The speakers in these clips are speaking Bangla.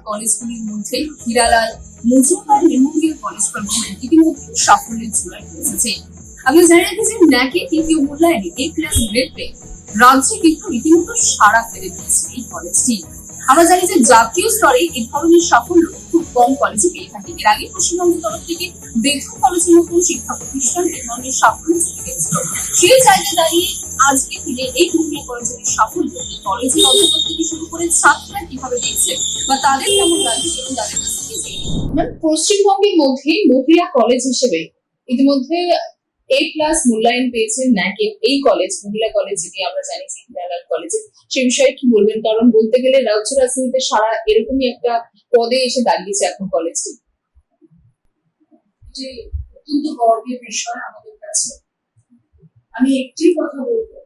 কলেজগুলির মধ্যে Hiralal Majumdar Memorial college for women ইতিমধ্যে সাফল্যের চূড়ায় পৌঁছেছে। আমরা জানি রাখি যে ন্যাকে তৃতীয় মূল্যায়নে A+ গ্রেড পেয়ে রাজ্যে কিন্তু রীতিমতো সাড়া ফেলে দিয়েছে এই কলেজটি। আমরা জানি যে জাতীয় স্তরে এই ধরনের সাফল্য খুব কম কলেজে পেয়ে থাকে। এর আগে পশ্চিমবঙ্গের তরফ থেকে বেথু কলেজের মতো শিক্ষা প্রতিষ্ঠান এই ধরনের সাফল্য পেয়েছিল। সেই জায়গায় দাঁড়িয়ে আজকে দিনে এই মহিলা কলেজের সাফল্য এই কলেজের অধ্যাপক থেকে শুরু করে ছাত্ররা কিভাবে দেখছে বা তাদের কেমন লাগছে এবং তাদের কাছ থেকে জেনে মানে পশ্চিমবঙ্গের মধ্যে মহিলা কলেজ হিসেবে ইতিমধ্যে A+ মূল্যায়ন পেয়েছে ন্যাকে এই কলেজ, মহিলা কলেজ যেটি আমরা জানি যে হীরালাল কলেজে। সে বিষয়ে কি বলবেন? কারণ বলতে গেলে রাজ্য রাজনীতিতে সারা এরকমই একটা পদে এসে দাঁড়িয়েছে এখন কলেজটি। যে অত্যন্ত গর্বের বিষয় আমাদের কাছে। আমি একটি কথা বলবো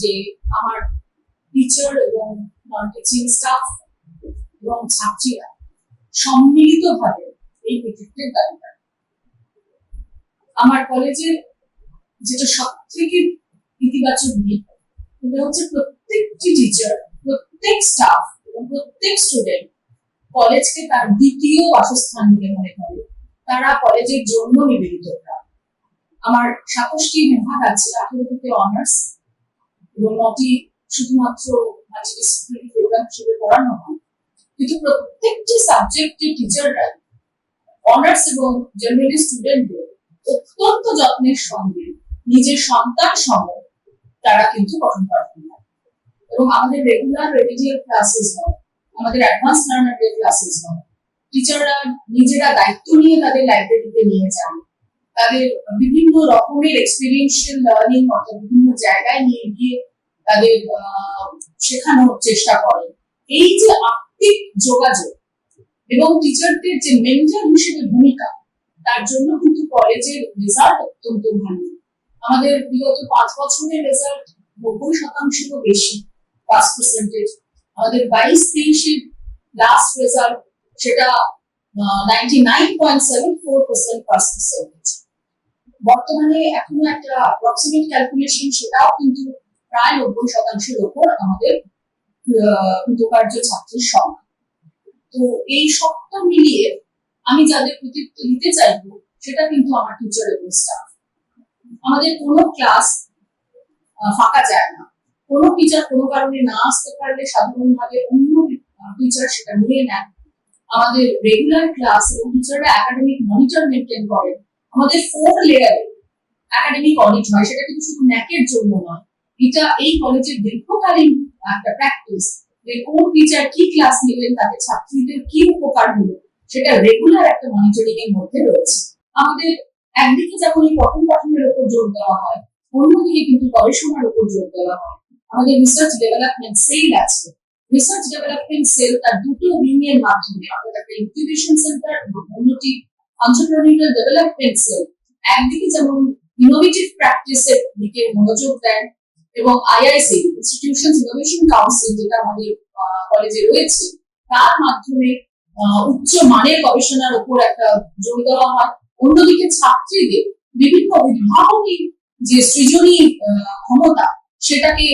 যে আমার টিচার এবং নন টিচিং স্টাফ এবং ছাত্রীরা সম্মিলিতভাবে এই কৃতিত্বের দাবিদার। আমার কলেজে যেটা সব থেকে ইতিবাচক দিক সেটা হচ্ছে প্রত্যেকটি টিচার, প্রত্যেক স্টাফ এবং প্রত্যেক স্টুডেন্ট কলেজকে তার দ্বিতীয় বাসস্থান বলে মনে করে। তারা কলেজের জন্য নিবেদিত। আমার 27টি বিভাগ আছে, 18টিতে অনার্স এবং 9টি শুধুমাত্র মাল্টিডিসিপ্লিনারি প্রোগ্রাম হিসেবে পড়ানো হয়। কিন্তু প্রত্যেকটি সাবজেক্টের টিচাররা অনার্স এবং জেনারেলি স্টুডেন্টদের অত্যন্ত যত্নের সঙ্গে নিজের সন্তান সম তারা কিন্তু পঠন পাঠন হয়। এবং আমাদের রেগুলার রেমিডিয়াল ক্লাসেস হয়, আমাদের অ্যাডভান্স লার্নারদের ক্লাসেস হয়। টিচাররা নিজেরা দায়িত্ব নিয়ে তাদের লাইব্রেরিতে নিয়ে যান, তাদের বিভিন্ন রকমের এক্সপেরিয়েন্সিয়াল লার্নিং অর্থাৎ বিভিন্ন জায়গায় নিয়ে গিয়ে তাদের শেখানোর চেষ্টা করেন। এই যে আত্মিক যোগাযোগ এবং টিচারদের যে মেন্টর হিসেবে ভূমিকা, তার জন্য কিন্তু কলেজের রেজাল্ট অত্যন্ত ভালো। আমাদের বিগত 5 বছরের রেজাল্ট 90% বেশি পাস পার্সেন্টেজ। আমাদের 22-23 লাস্ট রেজাল্ট সেটা 99.74% পাস পার্সেন্টেজ। বর্তমানে এখনো একটা অ্যাপ্রক্সিমেট ক্যালকুলেশন, সেটাও কিন্তু প্রায় 90%-এর উপর আমাদের কৃতকার্য ছাত্রীর সংখ্যা। তো এই সবটা মিলিয়ে আমি যাদের কৃতিত্ব দিতে চাইবো সেটা কিন্তু আমার টিচার এবং স্টাফ। আমাদের কোনো ক্লাস ফাঁকা যায় না। কোনো টিচার কোনো কারণে না আসতে পারলে সাধারণভাবে অন্য টিচার সেটা নিয়ে নেন। আমাদের রেগুলার ক্লাস এবং টিচাররা একাডেমিক মনিটর মেনটেন করেন। আমাদের 4 লেয়ারে একাডেমিক অডিট হয়, সেটা কিন্তু শুধু ন্যাকের জন্য নয়, এটা এই কলেজের দীর্ঘকালীন একটা প্র্যাকটিস যে কোন টিচার কি ক্লাস নিলেন, তাদের ছাত্রীদের কি উপকার হলো, সেটা রেগুলার একটা মনিটরিং এর মধ্যে রয়েছে। আমাদের একদিকে যেমন এই পঠন পাঠনের উপর জোর দেওয়া হয়, অন্যদিকে কিন্তু গবেষণার উপর জোর দেওয়া হয়। আমাদের রিসার্চ ডেভেলপমেন্ট সেল আছে। রিসার্চ ডেভেলপমেন্ট সেল তার দুটো উইংয়ের মাধ্যমে, অর্থাৎ একটা ইনকিউবেশন সেন্টার এবং অন্যটি এন্টারপ্রেনিউরিয়াল ডেভেলপমেন্ট সেল, একদিকে যেমন ইনোভেটিভ প্র্যাকটিসের দিকে মনোযোগ দেন এবং আইআইসি ইনস্টিটিউশন ইনোভেশন কাউন্সিল যেটা আমাদের কলেজে রয়েছে, তার মাধ্যমে উচ্চ মানের গবেষণার উপর একটা জোর দেওয়া হয়। অন্যদিকে ছাত্রীদের বিভিন্ন উদ্ভাবনী যে সৃজনী ক্ষমতা, সেটাকে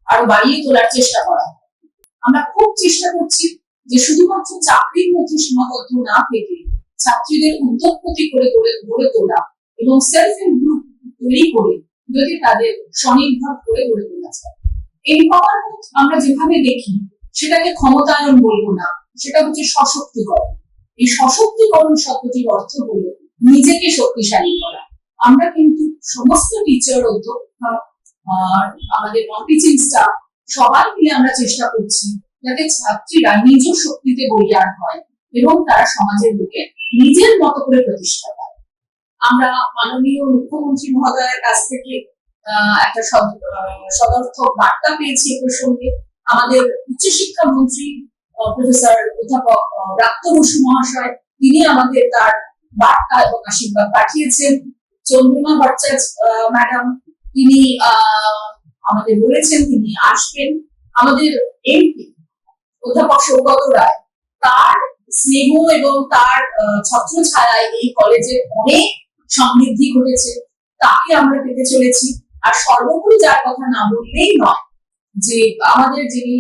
আরো বাড়িয়ে তোলার চেষ্টা করা হয়। আমরা খুব চেষ্টা করছি যে শুধুমাত্র চাকরির মধ্যে সীমাবদ্ধ না থেকে ছাত্রীদের উদ্যোগপতি করে গড়ে তোলা এবং সেলফ হেল্প গ্রুপ তৈরি করে যদি তাদের স্বনির্ভর করে গড়ে তোলা যায়। এম্পাওয়ারমেন্ট আমরা যেভাবে দেখি সেটাকে ক্ষমতায়ন বলবো না, সেটা হচ্ছে সশক্তিকরণ। এই সশক্তিকরণ শব্দটির অর্থ হলো নিজেকে শক্তিশালী করা। আমরা কিন্তু সমস্ত টিচার, অধ্যাপক, আমাদের নন টিচিং স্টাফ সবাই মিলে আমরা চেষ্টা করছি যাতে ছাত্রীরা নিজ শক্তিতে বলিয়ান হয় এবং তারা সমাজের বুকে নিজের মতো করে প্রতিষ্ঠা পায়। আমরা মাননীয় মুখ্যমন্ত্রী মহোদয়ের কাছ থেকে একটা সদর্থক বার্তা পেয়েছি এ প্রসঙ্গে। আমাদের উচ্চশিক্ষা মন্ত্রী প্রফেসর অধ্যাপক ব্রাত্য বসু মহাশয়, তিনি আমাদের তার বার্তা এবং আশীর্বাদ পাঠিয়েছেন। চন্দ্রিমা ভট্টাচার্য ম্যাডাম, তিনি আমাদের বলেছেন তিনি আসবেন। আমাদের এমপি অধ্যাপক সৌগত রায়, তার স্নেহ এবং তার ছত্র ছায়ায় এই কলেজের অনেক সমৃদ্ধি ঘটেছে, তাকে আমরা পেতে চলেছি। আর সর্বোপরি যার কথা না বললেই নয়, যে আমাদের যিনি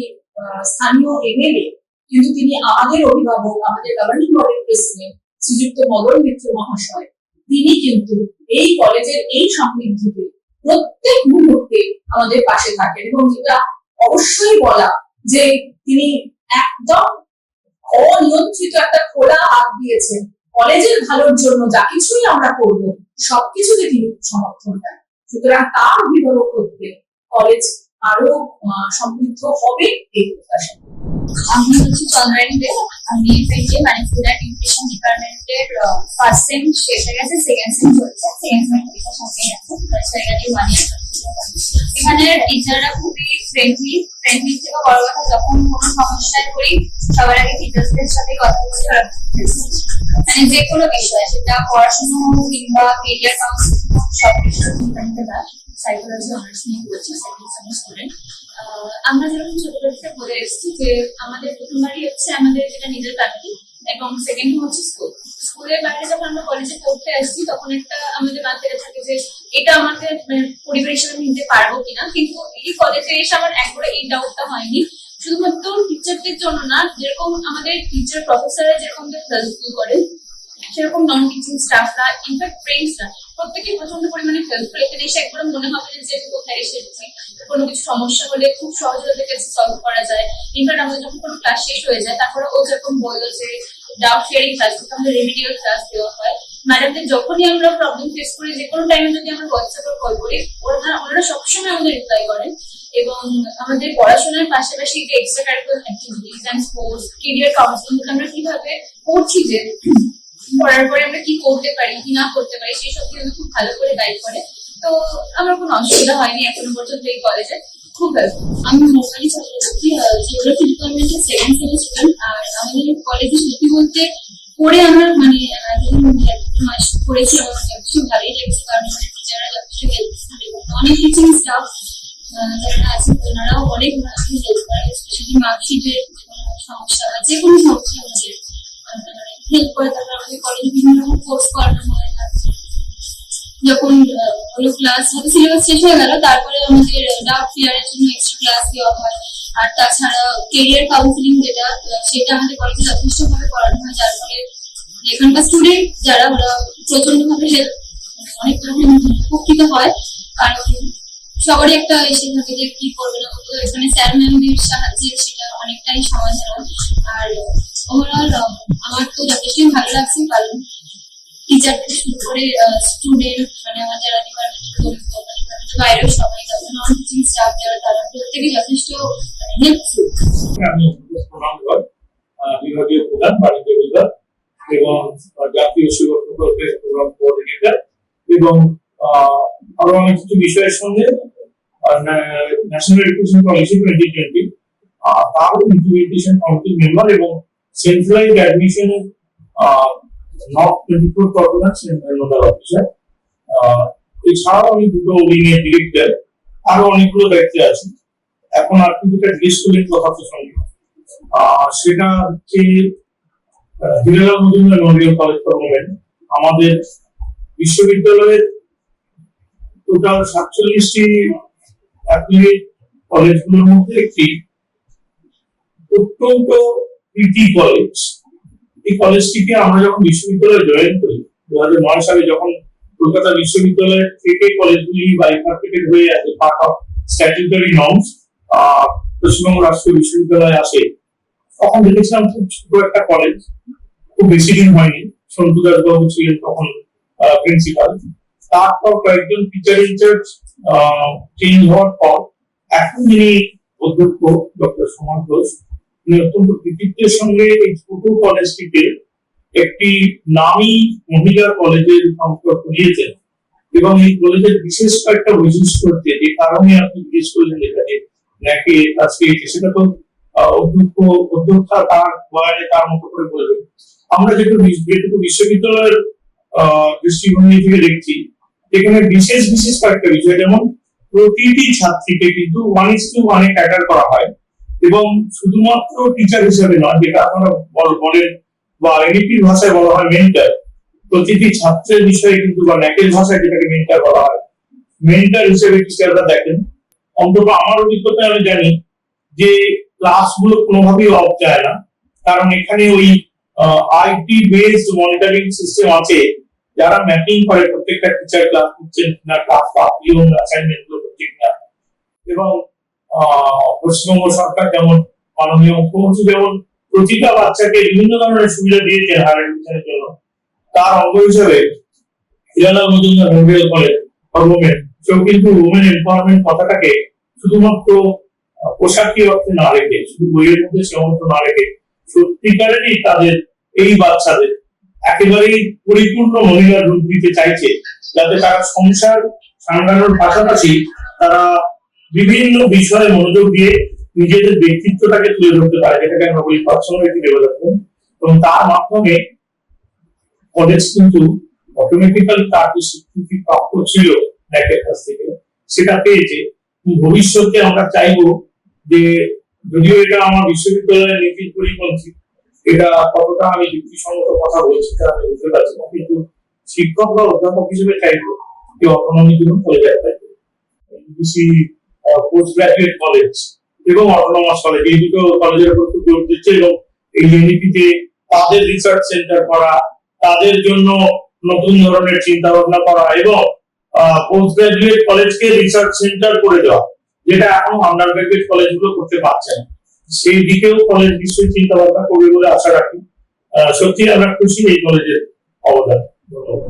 স্থানীয় এমএলএ কিন্তু তিনি আমাদের অভিভাবক, আমাদের গভর্নিং বডির প্রেসিডেন্ট শ্রীযুক্ত মদন মিত্র মহাশয়, তিনি কিন্তু এই কলেজের এই সমৃদ্ধিতে প্রত্যেক মুহূর্তে আমাদের পাশে থাকেন। এবং যেটা অবশ্যই বলা যে তিনি একদম অনিয়ন্ত্রিত একটা খোলা হাত দিয়েছেন কলেজের ভালোর জন্য। যা কিছুই আমরা করব সবকিছুতে তিনি সমর্থন দেন। সুতরাং তার অভিভাবক করতে কলেজ আরো সমৃদ্ধ হবে এই প্রত্যাশা। আমি হচ্ছে চন্দ্রায়ণী দে। আমি এফএইচএ মানে ফুড অ্যান্ড নিউট্রিশন ডিপার্টমেন্টের ফার্স্ট সেম শেষ হয়ে গেছে, সেকেন্ড সেম চলছে, সেকেন্ড সেম পরীক্ষা সামনে আছে, জায়গাটি 1 ইয়ার। এখানে টিচাররা খুবই ফ্রেন্ডলি থেকে বড় কথা, যখন কোনো সমস্যায় পড়ি সবার আগে টিচার্সদের সাথে কথা বলতে হয়। মানে যে কোনো বিষয়, সেটা পড়াশোনা হোক কিংবা কেরিয়ার কাউন্সিলিং হোক, সব কিছু সাইকোলজি অনার্স নিয়ে করেছি, স্টুডেন্ট। আমরা যেরকম ছোটবেলা থেকে বলে এসেছি যে আমাদের প্রথমবারই হচ্ছে আমাদের যেটা নিজের ফ্যামিলি, এবং সেকেন্ড হচ্ছে স্কুলের বাইরে যখন আমরা কলেজে পড়তে আসছি তখন একটা আমাদের মাথায় থাকে যে এটা আমাদের পরিবার হিসেবে নিতে পারবো কিনা। কিন্তু এই কলেজে এসে আমার একবারে এই ডাউটটা হয়নি, শুধুমাত্র টিচারদের জন্য না, যেরকম আমাদের টিচার প্রফেসররা যেরকম হেল্পফুল করে, সেরকম নন টিচিং স্টাফরা, ইনফ্যাক্ট ফ্রেন্ডসরা প্রত্যেকে প্রচন্ড পরিমাণে হেল্পফুল। এখানে এসে একবার মনে হবে যে কোথায় এসেছি, কোনো কিছু সমস্যা হলে খুব সহজে ওদের কাছে সলভ করা যায়। ইনফ্যাক্ট আমাদের যখন কোনো ক্লাস শেষ হয়ে যায় তারপরে ও যেরকম বললো যে ডাউট শেয়ারিং ক্লাস, আমাদের রেমিডিয়াল ক্লাস দেওয়া হয়। ম্যাডামদের যখনই আমরা প্রবলেম ফেস করি, যে কোনো টাইমে যদি আমরা হোয়াটসঅ্যাপে কল করি, ওনারা সবসময় আমাদের রিপ্লাই করেন। এবং আমাদের পড়াশোনার পাশাপাশি যে extra curricular activities and sports, career counselling, আমরা কিভাবে পড়ছি, যে পড়ার পরে আমরা কি করতে পারি কি না করতে পারি, সেই সব কিন্তু খুব ভালো করে গাইড করে। তো আমার কোনো অসুবিধা হয়নি এখনো পর্যন্ত এই কলেজে, খুব হেল্পফুল। আমি মোটামুটি ছাত্রছাত্রী, জিওগ্রাফি ডিপার্টমেন্টের সেকেন্ড সেমের স্টুডেন্ট। আর আমাদের কলেজে সত্যি বলতে পড়ে আমার মানে মাস পড়েছি, আমার যথেষ্ট ভালোই লেগেছে, কারণ আমাদের টিচাররা যথেষ্ট হেল্পফুল এবং অনেক টিচিং স্টাফ যারা আছেন ওনারাও অনেক ভালো হেল্প করে, স্পেশালি মার্কশিটের সমস্যা বা যে কোনো সমস্যা আমাদের হেল্প করে। তারপর আমাদের কলেজে বিভিন্ন রকম কোর্স করানো হয়। যখন হলো ক্লাস হয়তো সিলেবাস শেষ হয়ে গেল, তারপরে আমাদের ডাউট ক্লিয়ারের জন্য এক্সট্রা ক্লাস দেওয়া হয়। আর তাছাড়া কেরিয়ার কাউন্সিলিং যেটা, সেটা আমাদের কলেজে যথেষ্ট ভাবে করানো হয়, যার ফলে এখানকার স্টুডেন্ট যারা ওরা প্রচন্ড ভাবে অনেক ধরনের উপকৃত হয়। কারণ সবারই একটা এসে থাকে যে কি করবে না করবে, এখানে স্যার ম্যামদের সাহায্যে সেটা অনেকটাই সমাধান হয়। আর ওভারঅল আমার তো যথেষ্টই ভালো লাগছে, কারণ টিচার থেকে শুরু করে স্টুডেন্ট, মানে আমার যারা ডিপার্টমেন্টের বাইরেও সবাই, তাদের নন টিচিং স্টাফ যারা, তারা প্রত্যেকে যথেষ্ট হেল্পফুল। আমি বিভাগীয় প্রধান বাণিজ্য বিভাগ এবং জাতীয় সেবা প্রকল্পের প্রোগ্রাম কোঅর্ডিনেটর, এবং আরো অনেক কিছু বিষয়ের সঙ্গে ন্যাশনাল এডুকেশন পলিসি 2020 তার ইমপ্লিমেন্টেশন কমিটির মেম্বার এবং সেন্ট্রালাইজড অ্যাডমিশন নর্থ 24 পরগনার নোডাল অফিসার। এছাড়াও আমি দুটো উইংয়ের ডিরেক্টর, আরো অনেকগুলো দায়িত্বে আছি। এখন আপনি যেটা জিজ্ঞেস করলেন কথার সঙ্গে, সেটা হচ্ছে Hiralal Majumdar Memorial college for women. আমাদের বিশ্ববিদ্যালয়ের টোটাল 47টি অ্যাফিলিয়েট কলেজগুলোর মধ্যে একটি অত্যন্ত কৃতি কলেজ। এই কলেজটিকে আমরা যখন বিশ্ববিদ্যালয়ে জয়েন করি 2009 সালে, যখন কলকাতা বিশ্ববিদ্যালয় থেকে কলেজগুলি বাইফার্কেটেড হয়ে আছে part of statutory norms, Paschimbanga রাষ্ট্রীয় বিশ্ববিদ্যালয় আসে, তখন দেখেছিলাম খুব ছোট একটা কলেজ, খুব বেশি দিন হয়নি। সন্তু দাস বাবু ছিলেন তখন প্রিন্সিপাল। তারপর কয়েকজন টিচার ইনচার্জ চেঞ্জ হওয়ার পর এখন যিনি অধ্যক্ষ ডক্টর সুমন ঘোষ, তিনি অত্যন্ত কৃতিত্বের সঙ্গে এই ছোট কলেজটিকে একটি নামী মহিলা কলেজের সংস্করণ নিয়েছেন। এবং এই কলেজের বিশেষ কয়েকটা বৈশিষ্ট্য হচ্ছে, যে কারণে আপনি জিজ্ঞেস করলেন যেখানে নাকি আজকে সেটা তো অধ্যক্ষা তার বয়ানে তার মতো করে বলবেন। আমরা যেটুকু বিশ্ববিদ্যালয়ের দৃষ্টিভঙ্গি থেকে দেখছি, এখানে বিশেষ কয়েকটা বিষয়, যেমন প্রতিটি ছাত্রীকে কিন্তু 1:1 ক্যাটার করা হয়, এবং শুধুমাত্র টিচার হিসেবে নয়, যেটা আপনারা বলেন বা এনইপির ভাষায় বলা হয় মেন্টর, প্রতিটি ছাত্রের বিষয়ে কিন্তু, বা ন্যাকের ভাষায় যেটাকে মেন্টর বলা হয়, মেন্টর হিসেবে টিচাররা দেখেন। অন্তত আমার অভিজ্ঞতায় আমি জানি যে ক্লাসগুলো কোনোভাবেই অফ যায় না, কারণ এখানে ওই আইটি বেসড মনিটরিং সিস্টেম আছে, যারা ম্যাপিং করে প্রত্যেকটা টিচার ক্লাস করছেন না, ক্লাস এবং অ্যাসাইনমেন্ট গুলো করছেন না। এবং পশ্চিমবঙ্গ সরকার যেমন মাননীয় মুখ্যমন্ত্রী যেমন প্রতিটা বাচ্চাকে বিভিন্ন ধরনের সুবিধা দিয়েছেন হায়ার এডুকেশনের জন্য, তার অঙ্গ হিসেবে Hiralal Majumdar Memorial college government সেও কিন্তু উমেন এম্পাওয়ারমেন্ট কথাটাকে শুধুমাত্র পোশাকি অর্থে না রেখে, শুধু বইয়ের মধ্যে সীমাবদ্ধ না রেখে, সত্যিকারেরই তাদের এই বাচ্চাদের একেবারেই পরিপূর্ণ মহিলার রূপ দিতে চাইছে, যাতে তারা সংসার সামলানোর পাশাপাশি তারা বিভিন্ন বিষয়ে মনোযোগ দিয়ে নিজেদের ব্যক্তিত্বটাকে তুলে ধরতে পারে, যেটাকে আমরা বলি পার্সোনালিটি ডেভেলপমেন্ট। এবং তার মাধ্যমে কলেজ কিন্তু অটোমেটিক্যালি তার যে স্বীকৃতি প্রাপ্য ছিল ন্যাকের কাছ থেকে সেটা পেয়েছে। ভবিষ্যতে আমরা চাইবো যে, যদিও এটা আমার বিশ্ববিদ্যালয়ের নীতির পরিপন্থী, এটা কতটা আমি যুক্তিসঙ্গত কথা বলছি তা আমি বুঝতে পারছি না, কিন্তু শিক্ষক বা অধ্যাপক হিসেবে চাইবো যে অটোনমির জন্য কলেজে পোস্ট গ্রাজুয়েট কলেজ এবং অটোনমাস কলেজ, এই দুটো কলেজের উপর খুব জোর দিচ্ছে। এবং এই ইউনিটিতে তাদের রিসার্চ সেন্টার করা, তাদের জন্য নতুন ধরনের চিন্তা ভাবনা করা এবং পোস্ট গ্রাজুয়েট কলেজকে রিসার্চ সেন্টার করে দেওয়া, যেটা এখন আন্ডার গ্রাজুয়েট কলেজগুলো করতে পারছে না, সেই দিকেও কলেজ নিশ্চয়ই চিন্তা ভাবনা করবে বলে আশা রাখি। সত্যি আমরা খুশি এই কলেজের অবদান। ধন্যবাদ।